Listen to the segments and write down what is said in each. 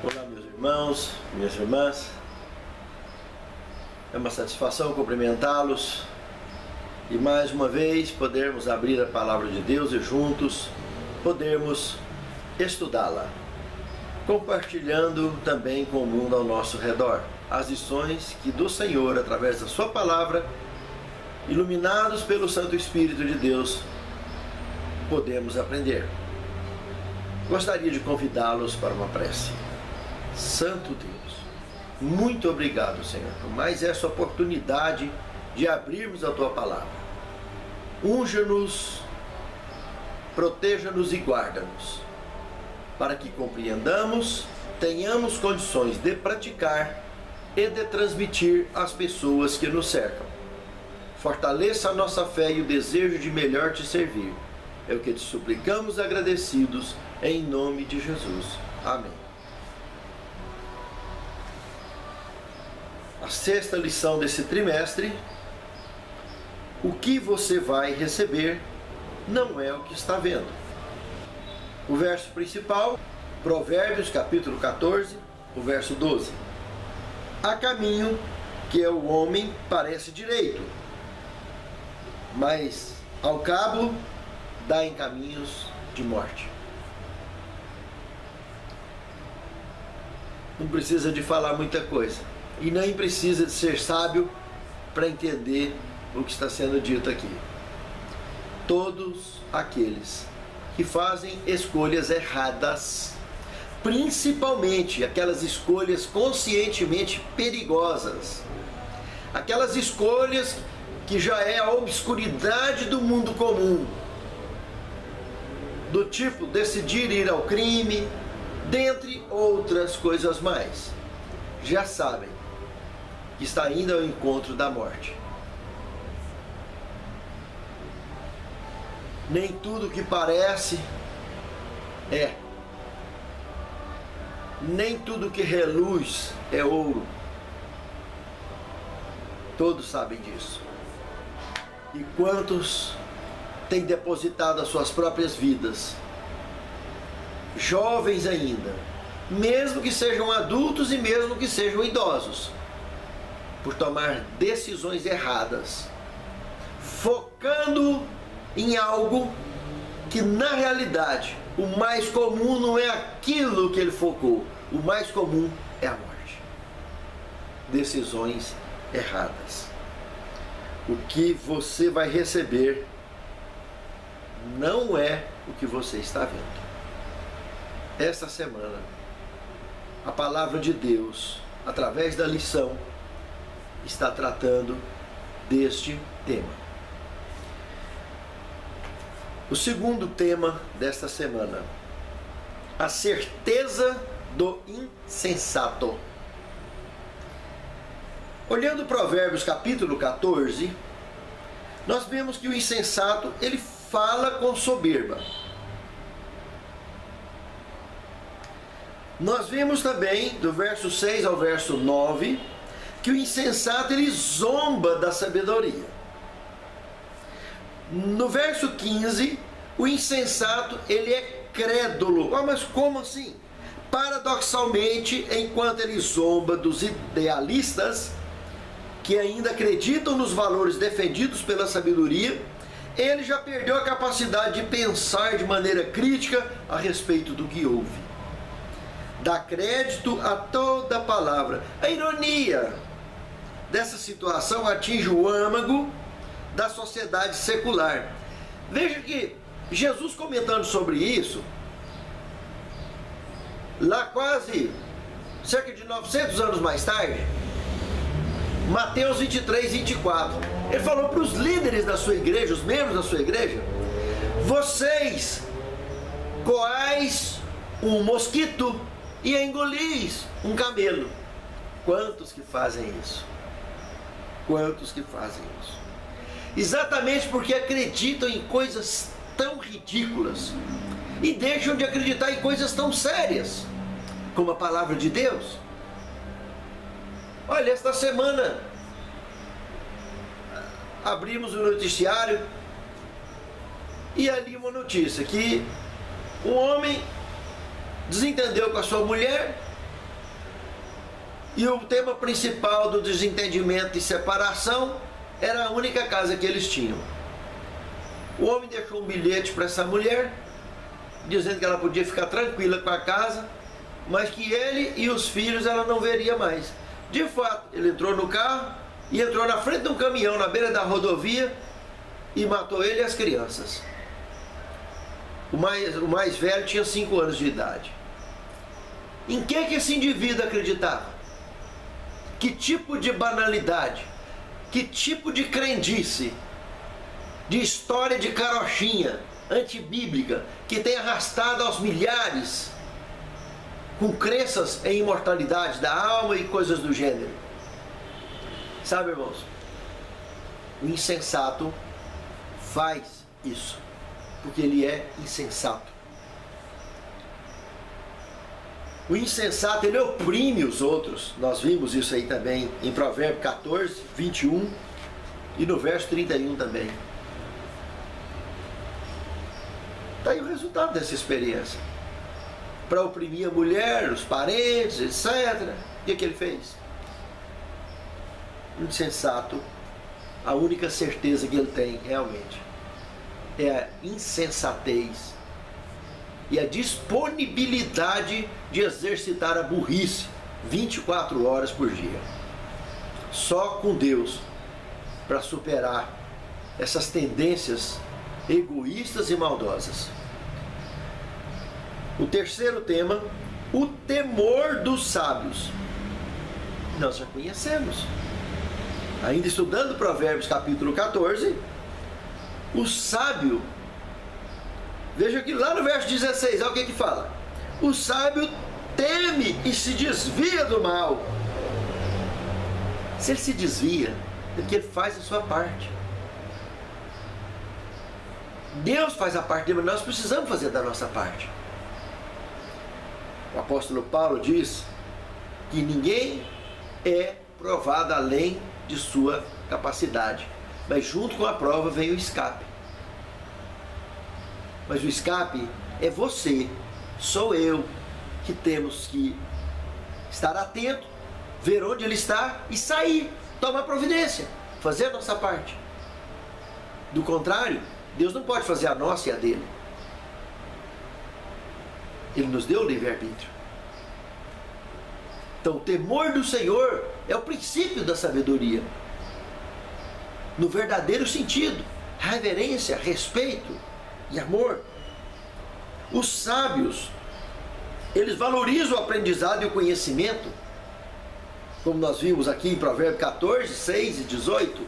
Olá, meus irmãos, minhas irmãs. É uma satisfação cumprimentá-los e mais uma vez podermos abrir a palavra de Deus e juntos podermos estudá-la, compartilhando também com o mundo ao nosso redor as lições que do Senhor, através da sua palavra, iluminados pelo Santo Espírito de Deus, podemos aprender. Gostaria de convidá-los para uma prece. Santo Deus, muito obrigado, Senhor, por mais essa oportunidade de abrirmos a Tua palavra. Unja-nos, proteja-nos e guarda-nos, para que compreendamos, tenhamos condições de praticar e de transmitir às pessoas que nos cercam. Fortaleça a nossa fé e o desejo de melhor Te servir. É o que Te suplicamos agradecidos, em nome de Jesus. Amém. A sexta lição desse trimestre: o que você vai receber não é o que está vendo. O verso principal, Provérbios capítulo 14, o verso 12. Há caminho que ao homem parece direito, mas ao cabo dá em caminhos de morte. Não precisa de falar muita coisa. E nem precisa de ser sábio para entender o que está sendo dito aqui. Todos aqueles que fazem escolhas erradas, principalmente aquelas escolhas conscientemente perigosas, aquelas escolhas que já é a obscuridade do mundo comum, do tipo decidir ir ao crime, dentre outras coisas mais, já sabem que está indo ao encontro da morte. Nem tudo que parece é. Nem tudo que reluz é ouro. Todos sabem disso. E quantos têm depositado as suas próprias vidas, jovens ainda, mesmo que sejam adultos e mesmo que sejam idosos, por tomar decisões erradas, focando em algo que na realidade o mais comum não é aquilo que ele focou, o mais comum é a morte. Decisões erradas. O que você vai receber não é o que você está vendo. Esta semana, a palavra de Deus, através da lição, está tratando deste tema. O segundo tema desta semana: a certeza do insensato. Olhando Provérbios capítulo 14, nós vemos que o insensato, ele fala com soberba. Nós vemos também, do verso 6 ao verso 9, que o insensato, ele zomba da sabedoria. No verso 15, o insensato, ele é crédulo. Mas como assim? Paradoxalmente, enquanto ele zomba dos idealistas, que ainda acreditam nos valores defendidos pela sabedoria, ele já perdeu a capacidade de pensar de maneira crítica a respeito do que ouve. Dá crédito a toda palavra. A ironia dessa situação atinge o âmago da sociedade secular. Veja que Jesus, comentando sobre isso, lá quase cerca de 900 anos mais tarde, Mateus 23, 24, ele falou para os líderes da sua igreja, os membros da sua igreja: vocês coais um mosquito e engolis um camelo. Quantos que fazem isso? Quantos que fazem isso? Exatamente porque acreditam em coisas tão ridículas e deixam de acreditar em coisas tão sérias como a palavra de Deus. Olha, esta semana abrimos o noticiário e ali uma notícia que um homem desentendeu com a sua mulher E o tema principal do desentendimento e separação era a única casa que eles tinham. O homem deixou um bilhete para essa mulher, dizendo que ela podia ficar tranquila com a casa, mas que ele e os filhos ela não veria mais. De fato, ele entrou no carro e entrou na frente de um caminhão na beira da rodovia e matou ele e as crianças. O mais velho tinha 5 anos de idade. Em que esse indivíduo acreditava? Que tipo de banalidade, que tipo de crendice, de história de carochinha antibíblica que tem arrastado aos milhares com crenças em imortalidade da alma e coisas do gênero. Sabe, irmãos, o insensato faz isso porque ele é insensato. O insensato, ele oprime os outros. Nós vimos isso aí também em Provérbios 14, 21 e no verso 31 também. Está aí o resultado dessa experiência. Para oprimir a mulher, os parentes, etc. O que ele fez? O insensato, a única certeza que ele tem realmente é a insensatez e a disponibilidade de exercitar a burrice 24 horas por dia. Só com Deus para superar essas tendências egoístas e maldosas. O terceiro tema, o temor dos sábios. Nós já conhecemos. Ainda estudando Provérbios capítulo 14, o sábio, veja que lá no verso 16, olha o que fala. O sábio teme e se desvia do mal. Se ele se desvia, é porque ele faz a sua parte. Deus faz a parte dele, mas nós precisamos fazer da nossa parte. O apóstolo Paulo diz que ninguém é provado além de sua capacidade, mas junto com a prova vem o escape. Mas o escape é você, sou eu, que temos que estar atento, ver onde ele está e sair, tomar providência, fazer a nossa parte. Do contrário, Deus não pode fazer a nossa e a dele. Ele nos deu o livre-arbítrio. Então o temor do Senhor é o princípio da sabedoria. No verdadeiro sentido, reverência, respeito e amor. Os sábios, eles valorizam o aprendizado e o conhecimento, como nós vimos aqui em Provérbios 14, 6 e 18.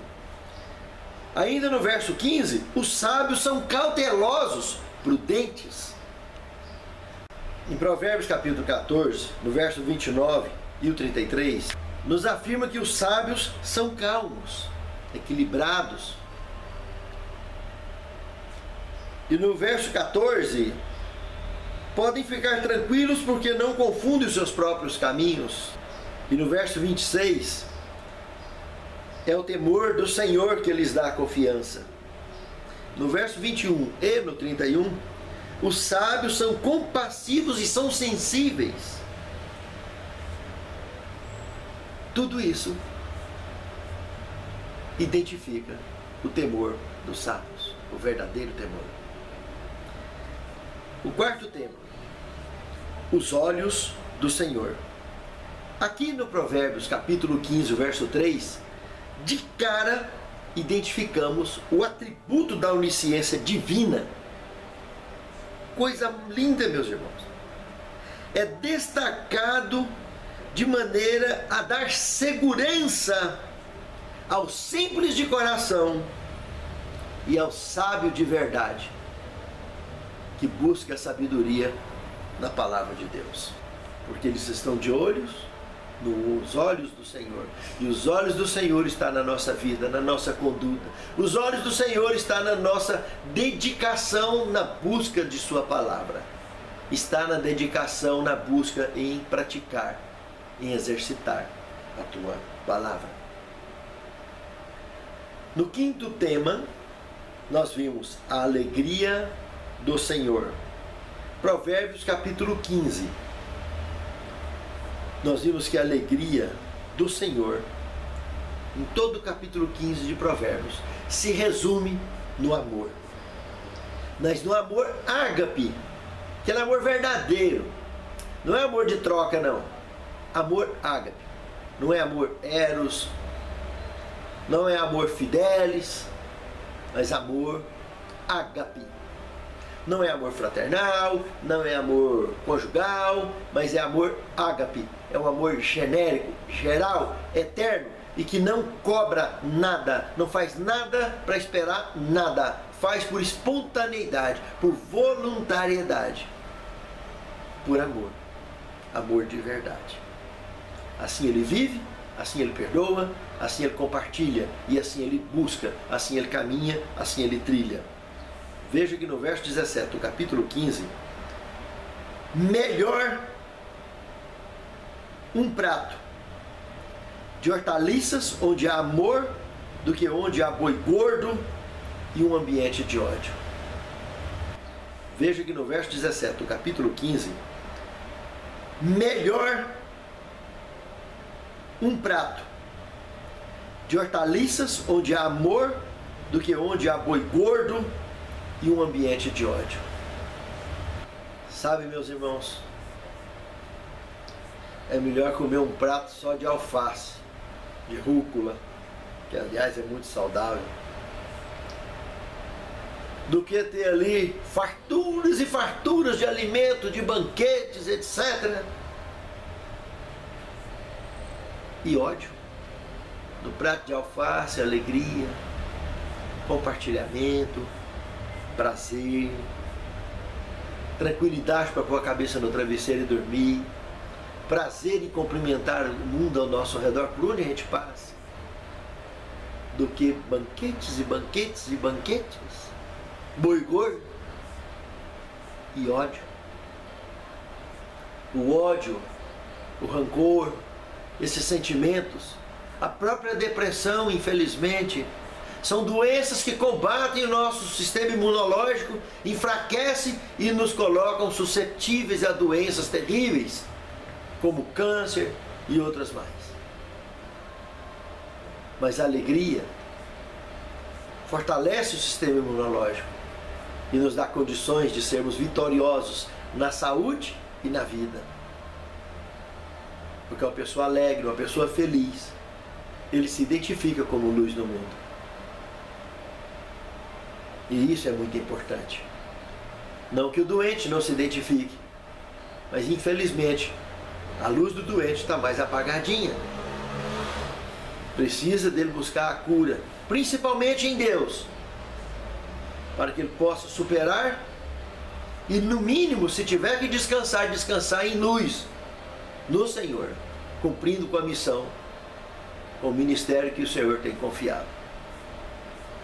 Ainda no verso 15, os sábios são cautelosos, prudentes. Em Provérbios capítulo 14, no verso 29 e o 33, nos afirma que os sábios são calmos, equilibrados. E no verso 14, podem ficar tranquilos porque não confundem os seus próprios caminhos. E no verso 26, é o temor do Senhor que lhes dá a confiança. No verso 21 e no 31, os sábios são compassivos e são sensíveis. Tudo isso identifica o temor dos sábios, o verdadeiro temor. O quarto tema, os olhos do Senhor. Aqui no Provérbios capítulo 15, verso 3, de cara identificamos o atributo da onisciência divina. Coisa linda, meus irmãos. É destacado de maneira a dar segurança ao simples de coração e ao sábio de verdade, que busca a sabedoria na palavra de Deus. Porque eles estão de olhos nos olhos do Senhor. E os olhos do Senhor estão na nossa vida, na nossa conduta. Os olhos do Senhor estão na nossa dedicação na busca de sua palavra. Está na dedicação, na busca em praticar, em exercitar a tua palavra. No quinto tema, nós vimos a alegria do Senhor. Provérbios capítulo 15. Nós vimos que a alegria do Senhor, em todo o capítulo 15 de Provérbios, se resume no amor. Mas no amor ágape, aquele amor verdadeiro. Não é amor de troca, não. Amor ágape. Não é amor eros, não é amor fidelis, mas amor ágape. Não é amor fraternal, não é amor conjugal, mas é amor ágape. É um amor genérico, geral, eterno e que não cobra nada, não faz nada para esperar nada. Faz por espontaneidade, por voluntariedade, por amor. Amor de verdade. Assim ele vive, assim ele perdoa, assim ele compartilha, e assim ele busca, assim ele caminha, assim ele trilha. Veja que no verso 17 do capítulo 15, melhor um prato de hortaliças onde há amor do que onde há boi gordo e um ambiente de ódio. Veja que no verso 17 do capítulo 15, melhor um prato de hortaliças onde há amor do que onde há boi gordo e um ambiente de ódio. Sabe, meus irmãos, é melhor comer um prato só de alface, de rúcula, que aliás é muito saudável, do que ter ali farturas e farturas de alimento, de banquetes, etc. E ódio. No prato de alface, alegria, compartilhamento, prazer, tranquilidade para pôr a cabeça no travesseiro e dormir, prazer em cumprimentar o mundo ao nosso redor, por onde a gente passa, do que banquetes e banquetes e banquetes, boi gordo e ódio. O ódio, o rancor, esses sentimentos, a própria depressão, infelizmente, são doenças que combatem o nosso sistema imunológico, enfraquecem e nos colocam suscetíveis a doenças terríveis, como câncer e outras mais. Mas a alegria fortalece o sistema imunológico e nos dá condições de sermos vitoriosos na saúde e na vida. Porque uma pessoa alegre, uma pessoa feliz, ele se identifica como luz no mundo. E isso é muito importante. Não que o doente não se identifique, mas infelizmente a luz do doente está mais apagadinha. Precisa dele buscar a cura, principalmente em Deus, para que ele possa superar e, no mínimo, se tiver que descansar, descansar em luz no Senhor, cumprindo com a missão, com o ministério que o Senhor tem confiado.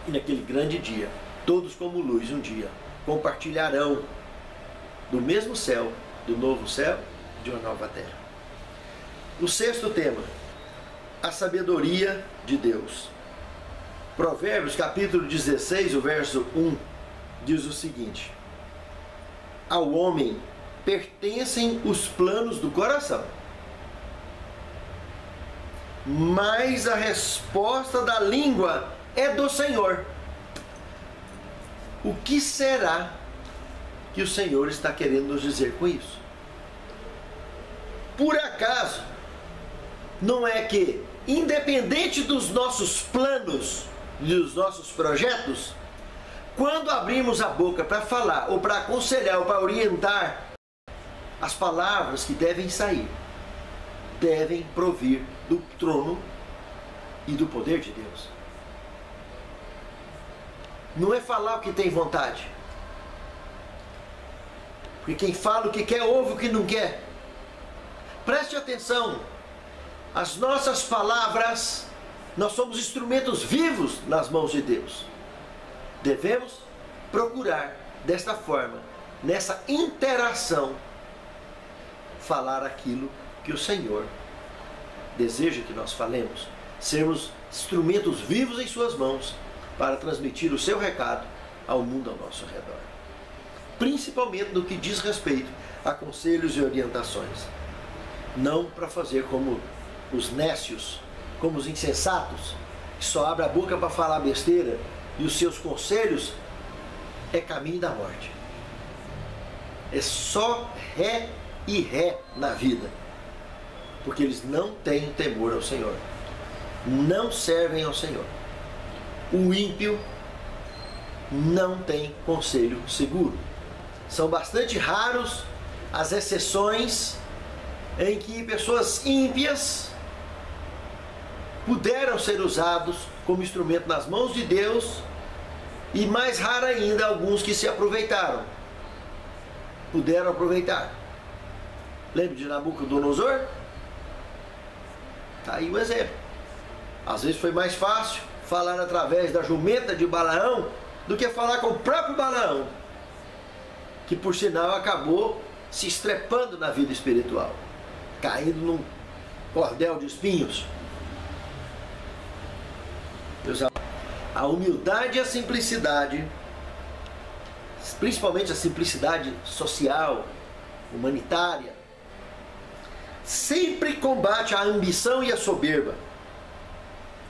E naquele grande dia, todos como luz um dia compartilharão do mesmo céu, do novo céu, de uma nova terra. O sexto tema, a sabedoria de Deus. Provérbios capítulo 16, o verso 1, diz o seguinte: ao homem pertencem os planos do coração, mas a resposta da língua é do Senhor. O que será que o Senhor está querendo nos dizer com isso? Por acaso, não é que, independente dos nossos planos, dos nossos projetos, quando abrimos a boca para falar, ou para aconselhar, ou para orientar, as palavras que devem sair, devem provir do trono e do poder de Deus. Não é falar o que tem vontade. Porque quem fala o que quer, ouve o que não quer. Preste atenção. As nossas palavras, nós somos instrumentos vivos nas mãos de Deus. Devemos procurar, desta forma, nessa interação, falar aquilo que o Senhor deseja que nós falemos. Sermos instrumentos vivos em suas mãos para transmitir o seu recado ao mundo ao nosso redor. Principalmente no que diz respeito a conselhos e orientações. Não para fazer como os nécios, como os insensatos, que só abrem a boca para falar besteira, e os seus conselhos é caminho da morte. É só ré e ré na vida, porque eles não têm temor ao Senhor, não servem ao Senhor. O ímpio não tem conselho seguro. São bastante raros as exceções em que pessoas ímpias puderam ser usados como instrumento nas mãos de Deus, e mais raro ainda alguns que se aproveitaram, puderam aproveitar. Lembra de Nabucodonosor? Está aí o exemplo. Às vezes foi mais fácil falar através da jumenta de Balaão do que falar com o próprio Balaão, que por sinal acabou se estrepando na vida espiritual, caindo num cordel de espinhos. A humildade e a simplicidade, principalmente a simplicidade social, humanitária, sempre combate a ambição e a soberba,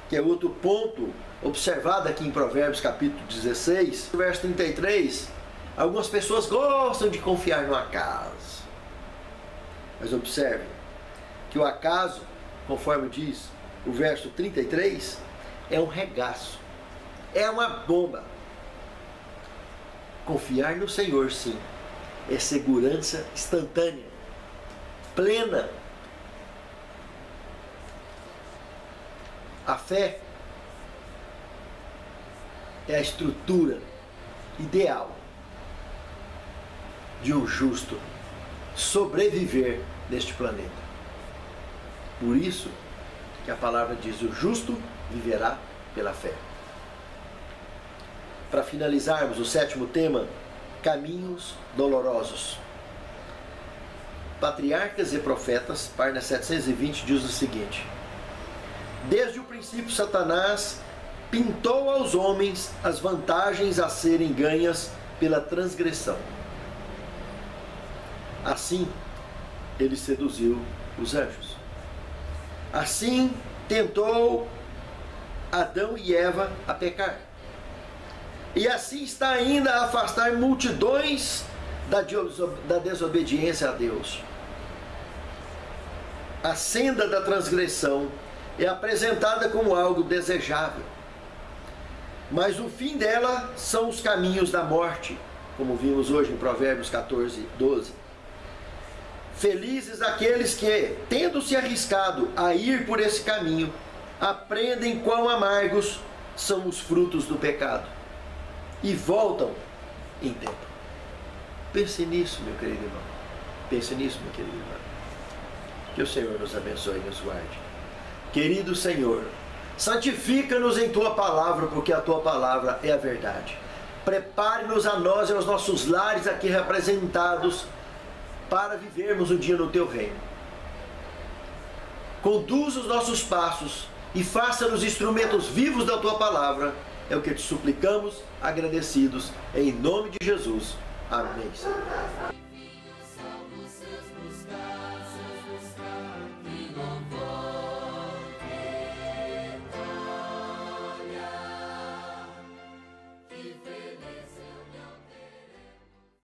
que é outro ponto observado aqui em Provérbios capítulo 16, verso 33. Algumas pessoas gostam de confiar no acaso, mas observe que o acaso, conforme diz o verso 33, é um regaço, é uma bomba. Confiar no Senhor, sim, é segurança instantânea, plena. A fé é a estrutura ideal de um justo sobreviver neste planeta. Por isso que a palavra diz: o justo viverá pela fé. Para finalizarmos o sétimo tema, caminhos dolorosos. Patriarcas e Profetas, página 720, diz o seguinte: desde o princípio Satanás pintou aos homens as vantagens a serem ganhas pela transgressão. Assim, ele seduziu os anjos. Assim, tentou Adão e Eva a pecar. E assim está ainda a afastar multidões da desobediência a Deus. A senda da transgressão é apresentada como algo desejável, mas o fim dela são os caminhos da morte, como vimos hoje em Provérbios 14, 12. Felizes aqueles que, tendo se arriscado a ir por esse caminho, aprendem quão amargos são os frutos do pecado e voltam em tempo. Pense nisso, meu querido irmão. Pense nisso, meu querido irmão. Que o Senhor nos abençoe e nos guarde. Querido Senhor, santifica-nos em Tua palavra, porque a Tua palavra é a verdade. Prepare-nos a nós e aos nossos lares aqui representados para vivermos um dia no Teu reino. Conduza os nossos passos e faça-nos instrumentos vivos da Tua palavra. É o que te suplicamos, agradecidos, em nome de Jesus. Amém, Senhor.